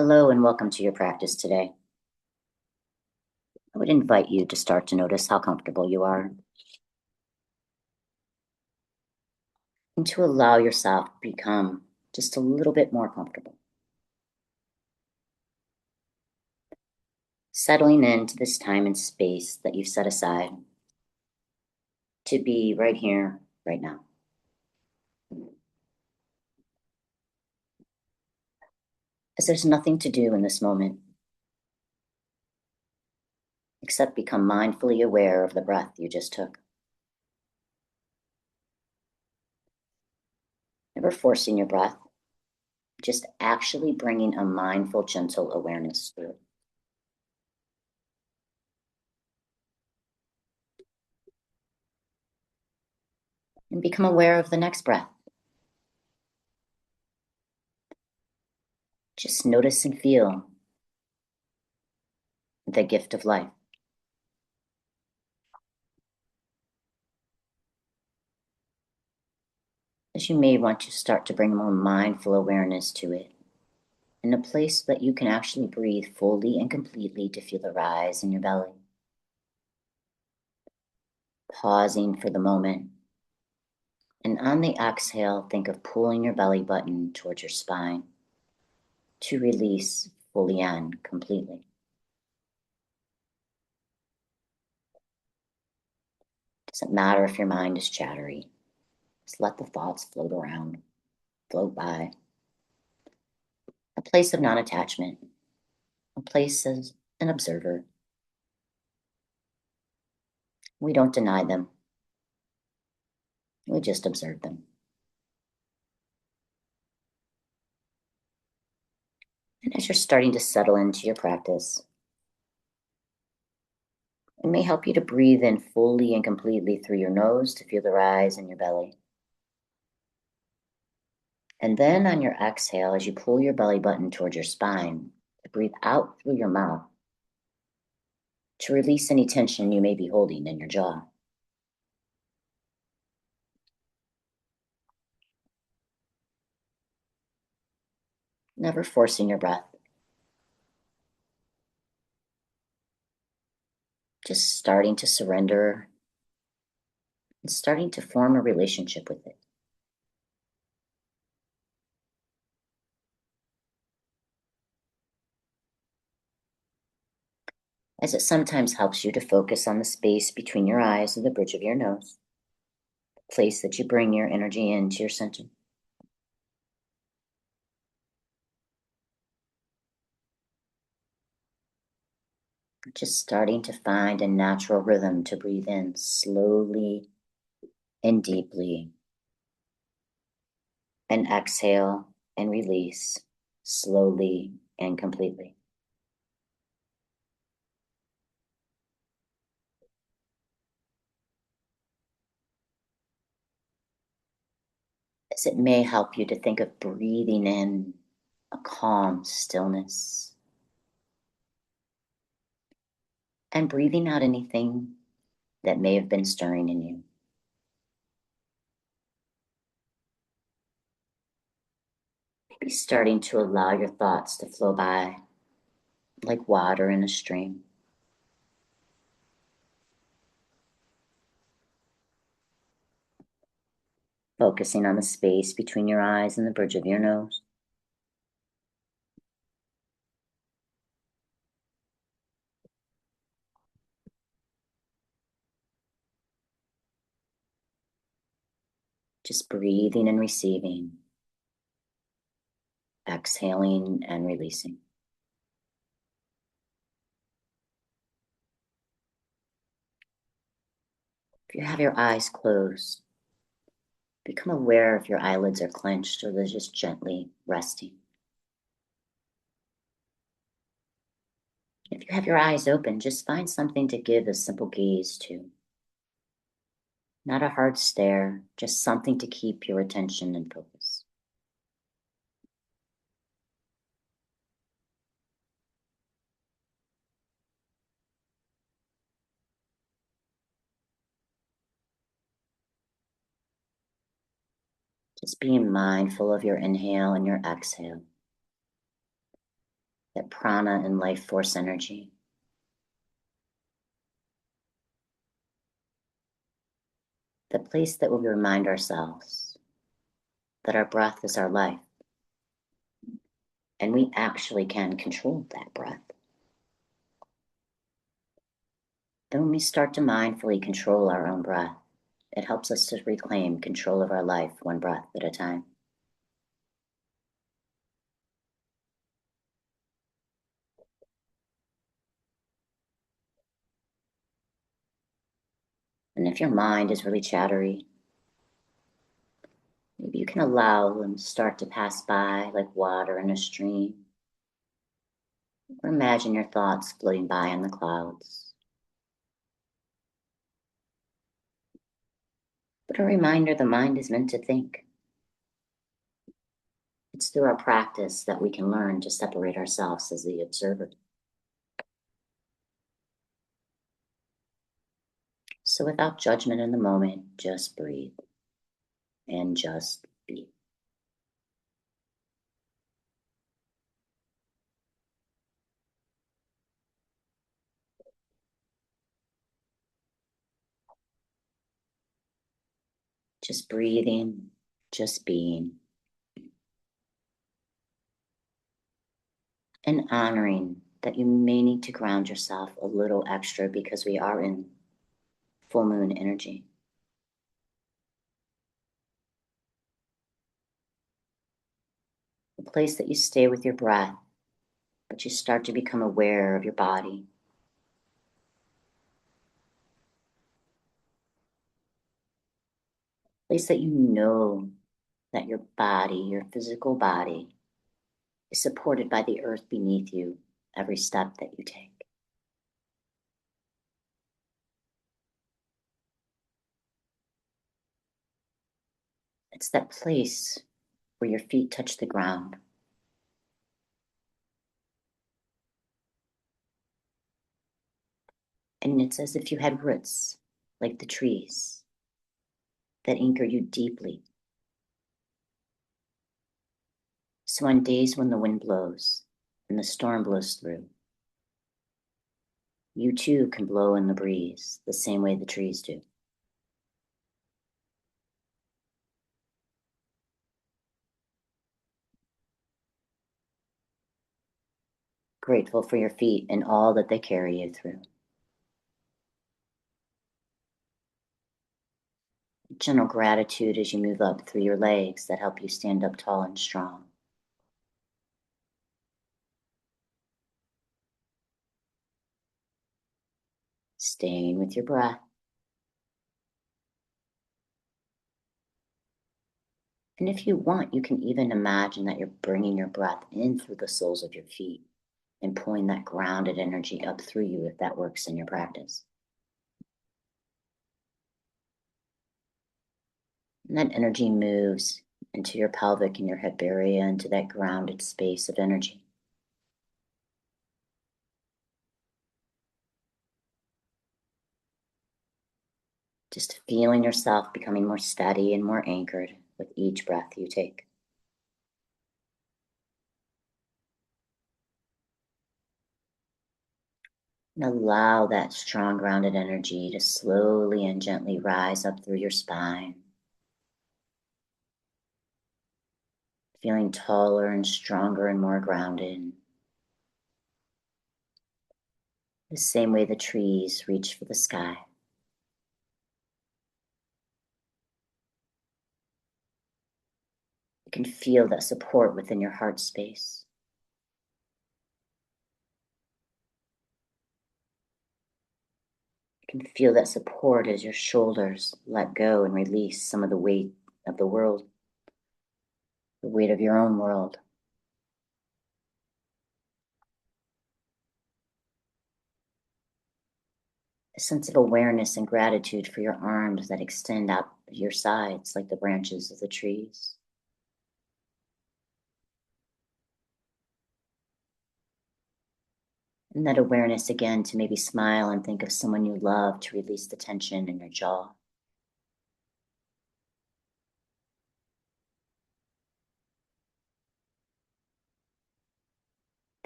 Hello and welcome to your practice today. I would invite you to start to notice how comfortable you are and to allow yourself to become just a little bit more comfortable. Settling into this time and space that you've set aside to be right here, right now. As there's nothing to do in this moment except become mindfully aware of the breath you just took. Never forcing your breath, just actually bringing a mindful, gentle awareness through it. And become aware of the next breath. Just notice and feel the gift of life. As you may want to start to bring more mindful awareness to it, in a place that you can actually breathe fully and completely to feel the rise in your belly. Pausing for the moment, and on the exhale, think of pulling your belly button towards your spine to release fully and completely. Doesn't matter if your mind is chattery, just let the thoughts float around, float by. A place of non-attachment, a place as an observer. We don't deny them, we just observe them. And as you're starting to settle into your practice, it may help you to breathe in fully and completely through your nose to feel the rise in your belly. And then on your exhale, as you pull your belly button towards your spine, to breathe out through your mouth to release any tension you may be holding in your jaw. Never forcing your breath. Just starting to surrender and starting to form a relationship with it. As it sometimes helps you to focus on the space between your eyes and the bridge of your nose, the place that you bring your energy into your center. Just starting to find a natural rhythm to breathe in slowly and deeply, and exhale and release slowly and completely. As it may help you to think of breathing in a calm stillness and breathing out anything that may have been stirring in you. Maybe starting to allow your thoughts to flow by like water in a stream. Focusing on the space between your eyes and the bridge of your nose. Just breathing and receiving, exhaling and releasing. If you have your eyes closed, become aware if your eyelids are clenched or they're just gently resting. If you have your eyes open, just find something to give a simple gaze to. Not a hard stare, just something to keep your attention and focus. Just being mindful of your inhale and your exhale. that prana and life force energy. The place that we remind ourselves that our breath is our life, and we actually can control that breath. Then when we start to mindfully control our own breath, it helps us to reclaim control of our life one breath at a time. And if your mind is really chattery, maybe you can allow them to start to pass by like water in a stream. Or imagine your thoughts floating by on the clouds. But a reminder, the mind is meant to think. It's through our practice that we can learn to separate ourselves as the observer. So without judgment in the moment, just breathe and just be. Just breathing, just being, and honoring that you may need to ground yourself a little extra because we are in full moon energy. The place that you stay with your breath, but you start to become aware of your body. Place that you know that your body, your physical body, is supported by the earth beneath you every step that you take. It's that place where your feet touch the ground. And it's as if you had roots, like the trees, that anchor you deeply. So on days when the wind blows and the storm blows through, you too can blow in the breeze the same way the trees do. Grateful for your feet and all that they carry you through. Gentle gratitude as you move up through your legs that help you stand up tall and strong. Staying with your breath. And if you want, you can even imagine that you're bringing your breath in through the soles of your feet and pulling that grounded energy up through you if that works in your practice. And that energy moves into your pelvic and your hip area, into that grounded space of energy. Just feeling yourself becoming more steady and more anchored with each breath you take. And allow that strong grounded energy to slowly and gently rise up through your spine. Feeling taller and stronger and more grounded. The same way the trees reach for the sky. You can feel that support within your heart space. You can feel that support as your shoulders let go and release some of the weight of the world, the weight of your own world. A sense of awareness and gratitude for your arms that extend out your sides like the branches of the trees. And that awareness again to maybe smile and think of someone you love to release the tension in your jaw.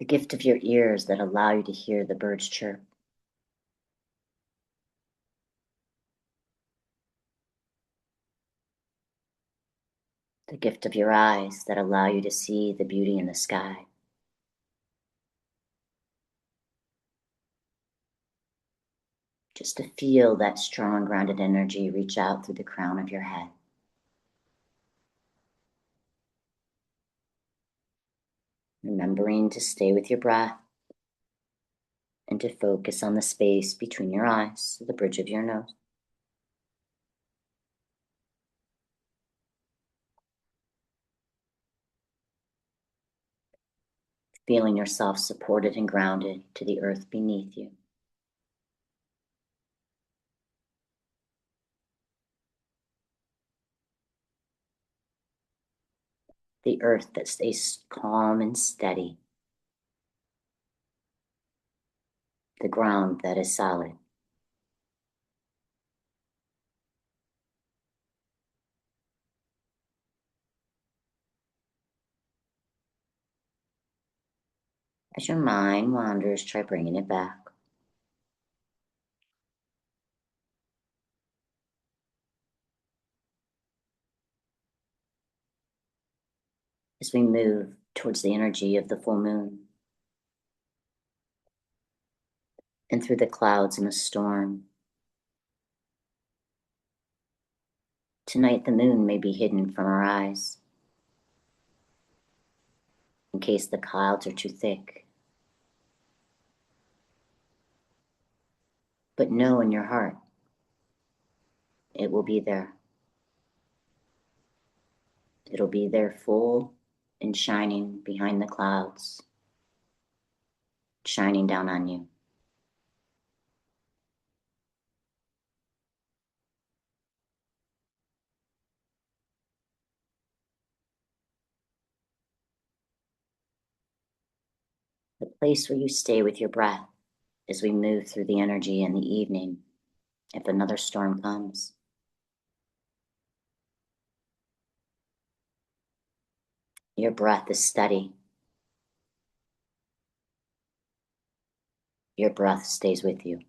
The gift of your ears that allow you to hear the birds chirp. The gift of your eyes that allow you to see the beauty in the sky. Just to feel that strong, grounded energy reach out through the crown of your head. Remembering to stay with your breath and to focus on the space between your eyes, the bridge of your nose. Feeling yourself supported and grounded to the earth beneath you. The earth that stays calm and steady. The ground that is solid. As your mind wanders, try bringing it back. As we move towards the energy of the full moon and through the clouds in a storm. Tonight the moon may be hidden from our eyes in case the clouds are too thick. But know in your heart, it will be there. It'll be there full and shining behind the clouds, shining down on you. The place where you stay with your breath as we move through the energy in the evening if another storm comes. Your breath is steady. Your breath stays with you.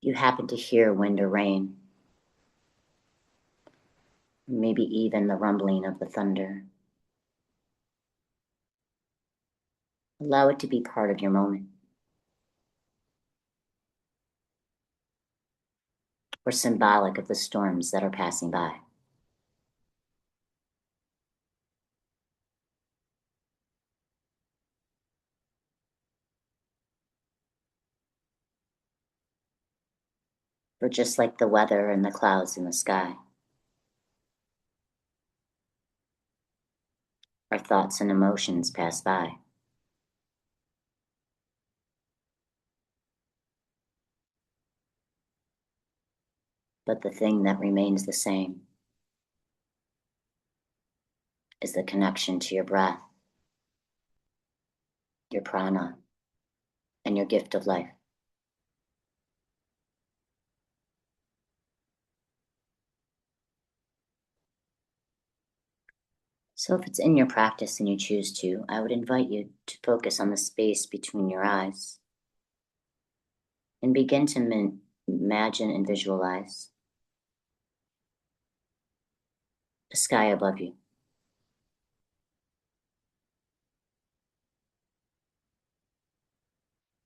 You happen to hear wind or rain, maybe even the rumbling of the thunder. Allow it to be part of your moment, or symbolic of the storms that are passing by. For just like the weather and the clouds in the sky, our thoughts and emotions pass by. But the thing that remains the same is the connection to your breath, your prana, and your gift of life. So if it's in your practice and you choose to, I would invite you to focus on the space between your eyes and begin to imagine and visualize the sky above you.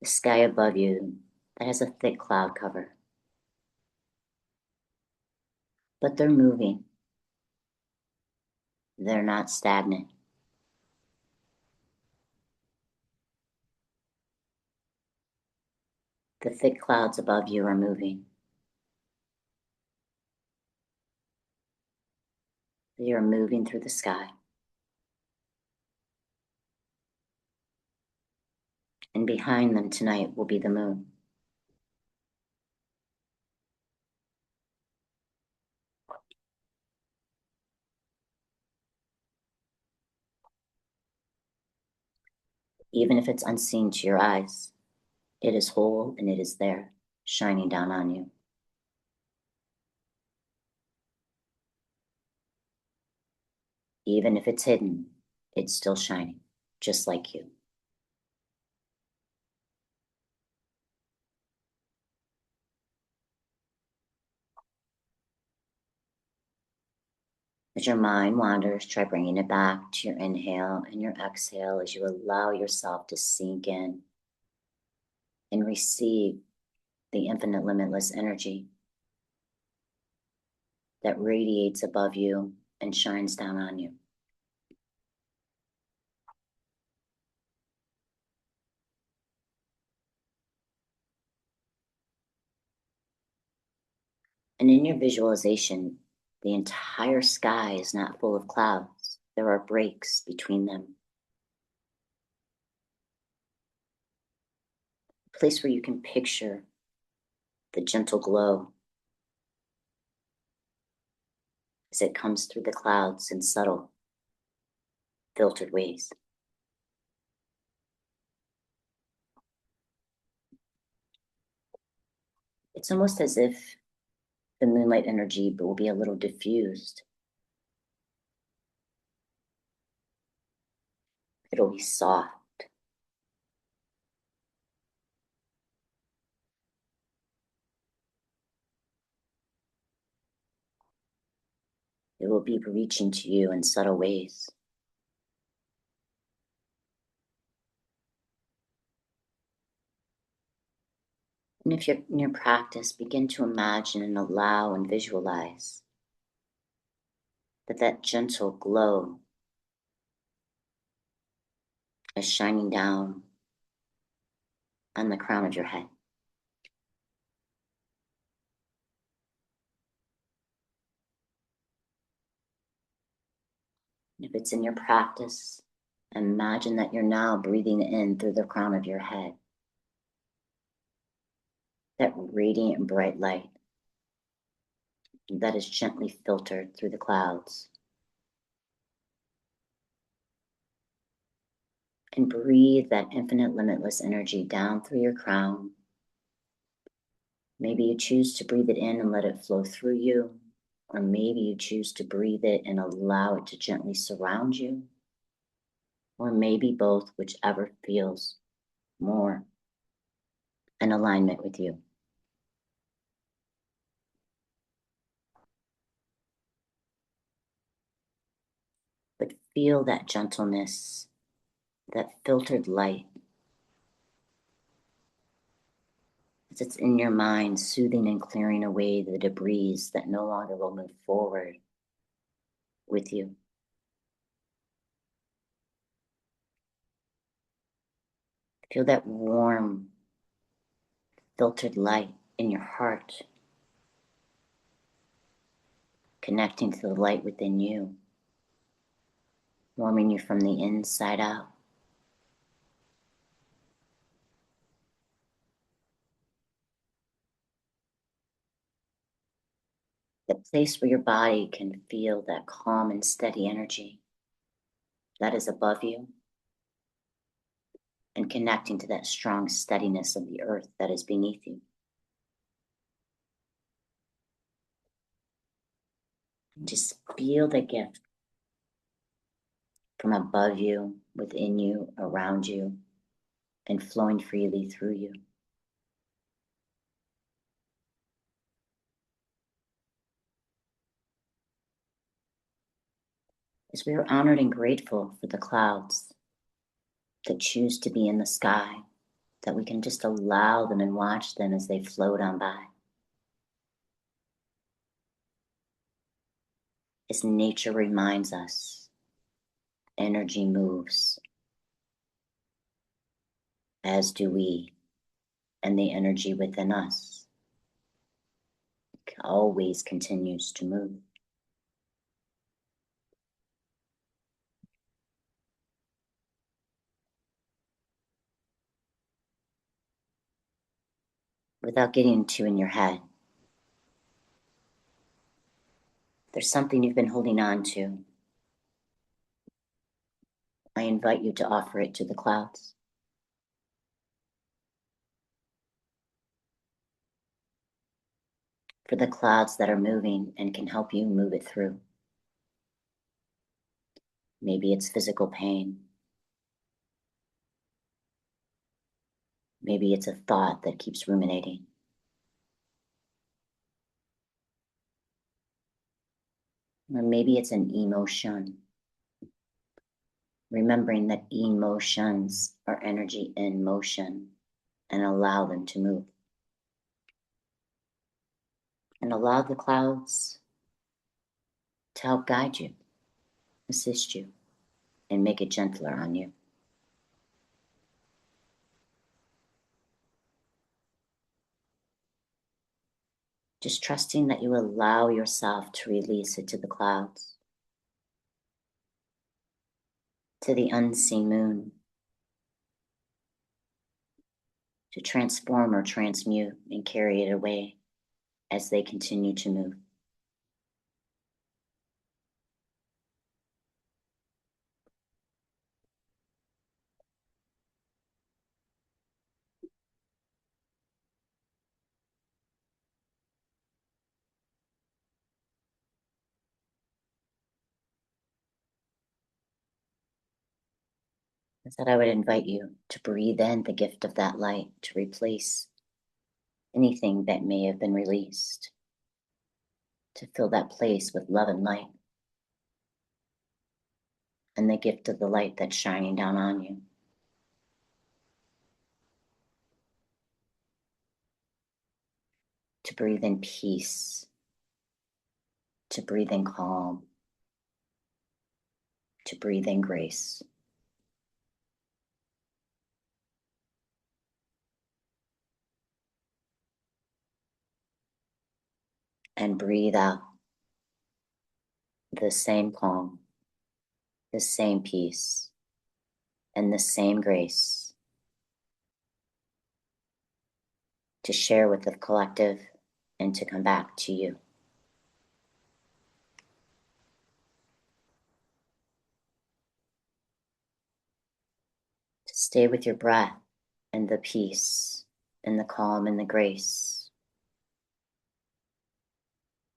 The sky above you that has a thick cloud cover. But they're moving. They're not stagnant. The thick clouds above you are moving. They are moving through the sky. And behind them tonight will be the moon. Even if it's unseen to your eyes, It is whole and it is there, shining down on you. Even if it's hidden, it's still shining, just like you. As your mind wanders, try bringing it back to your inhale and your exhale as you allow yourself to sink in and receive the infinite, limitless energy that radiates above you and shines down on you. And in your visualization, the entire sky is not full of clouds. There are breaks between them. A place where you can picture the gentle glow as it comes through the clouds in subtle, filtered ways. It's almost as if the moonlight energy will be a little diffused. It'll be soft. It will be reaching to you in subtle ways. And if you're in your practice, begin to imagine and allow and visualize that gentle glow is shining down on the crown of your head. If it's in your practice, imagine that you're now breathing in through the crown of your head, that radiant bright light that is gently filtered through the clouds. And breathe that infinite, limitless energy down through your crown. Maybe you choose to breathe it in and let it flow through you, or maybe you choose to breathe it and allow it to gently surround you, or maybe both, whichever feels more in alignment with you. But feel that gentleness, that filtered light, as it's in your mind, soothing and clearing away the debris that no longer will move forward with you. Feel that warm, filtered light in your heart, connecting to the light within you, warming you from the inside out. The place where your body can feel that calm and steady energy that is above you, and connecting to that strong steadiness of the earth that is beneath you. Just feel the gift from above you, within you, around you, and flowing freely through you. As we are honored and grateful for the clouds that choose to be in the sky, that we can just allow them and watch them as they float on by. As nature reminds us, energy moves, as do we, and the energy within us always continues to move. Without getting too in your head, there's something you've been holding on to. I invite you to offer it to the clouds. for the clouds that are moving and can help you move it through. Maybe it's physical pain. Maybe it's a thought that keeps ruminating. Or maybe it's an emotion. Remembering that emotions are energy in motion and allow them to move. And allow the clouds to help guide you, assist you, and make it gentler on you. Just trusting that you allow yourself to release it to the clouds, to the unseen moon, to transform or transmute and carry it away as they continue to move. Instead, I would invite you to breathe in the gift of that light to replace anything that may have been released, to fill that place with love and light, and the gift of the light that's shining down on you. To breathe in peace, to breathe in calm, to breathe in grace. And breathe out the same calm, the same peace, and the same grace to share with the collective and to come back to you. To stay with your breath and the peace and the calm and the grace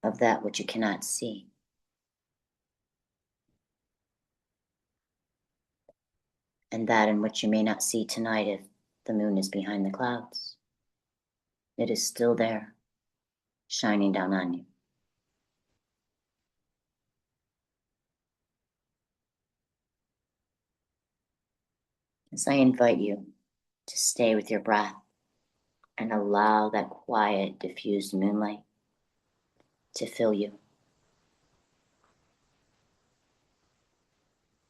of that which you cannot see. And that in which you may not see tonight if the moon is behind the clouds. It is still there, shining down on you. As I invite you to stay with your breath and allow that quiet, diffused moonlight to fill you,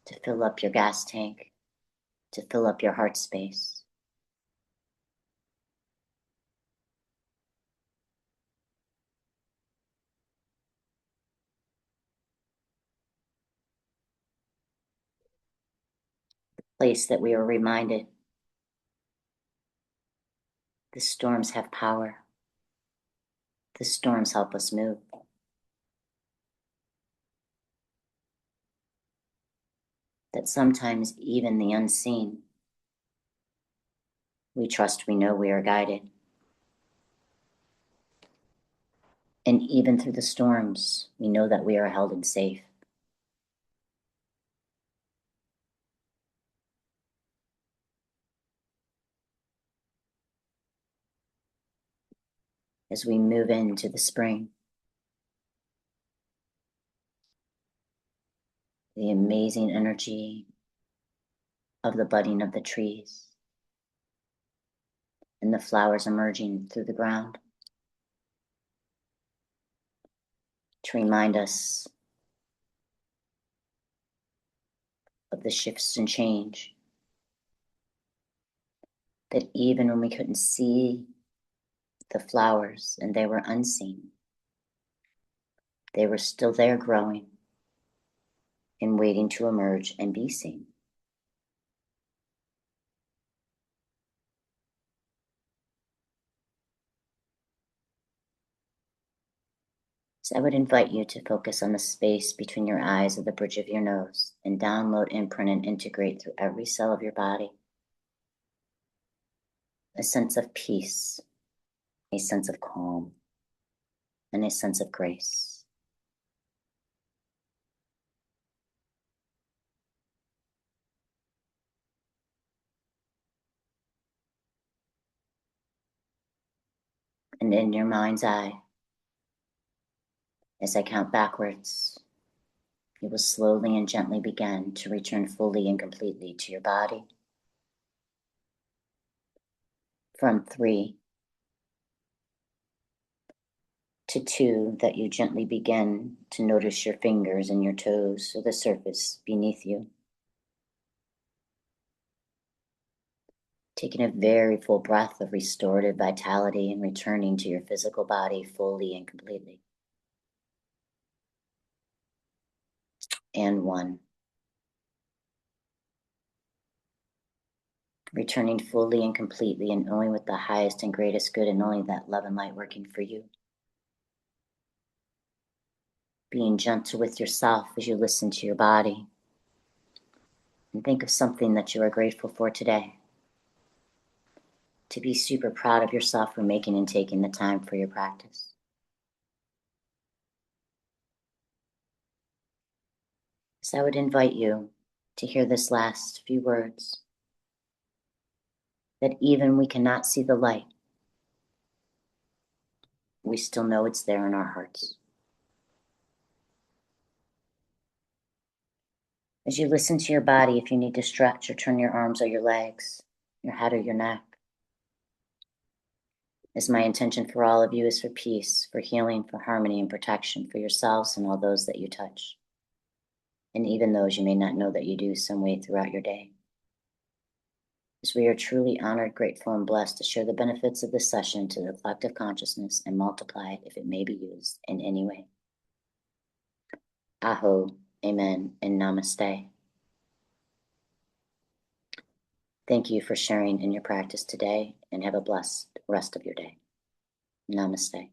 to fill up your gas tank, to fill up your heart space. Place that we are reminded the storms have power. The storms help us move. That sometimes even the unseen, we trust we know we are guided. And even through the storms, we know that we are held and safe. As we move into the spring, the amazing energy of the budding of the trees and the flowers emerging through the ground to remind us of the shifts and change. That even when we couldn't see the flowers and they were unseen, they were still there growing and waiting to emerge and be seen. So I would invite you to focus on the space between your eyes at the bridge of your nose and download, imprint, and integrate through every cell of your body a sense of peace, a sense of calm, and a sense of grace. And in your mind's eye, as I count backwards, you will slowly and gently begin to return fully and completely to your body. From 3 to 2, that you gently begin to notice your fingers and your toes or the surface beneath you. Taking a very full breath of restorative vitality and returning to your physical body fully and completely. And 1. Returning fully and completely and only with the highest and greatest good and only that love and light working for you. Being gentle with yourself as you listen to your body. And think of something that you are grateful for today. To be super proud of yourself for making and taking the time for your practice. So I would invite you to hear this last few words. That even we cannot see the light, we still know it's there in our hearts. As you listen to your body, if you need to stretch or turn your arms or your legs, your head or your neck, as my intention for all of you is for peace, for healing, for harmony and protection for yourselves and all those that you touch, and even those you may not know that you do some way throughout your day. As we are truly honored, grateful, and blessed to share the benefits of this session to the collective consciousness and multiply it if it may be used in any way. Aho, amen, and namaste. Thank you for sharing in your practice today and have a blessed rest of your day. Namaste.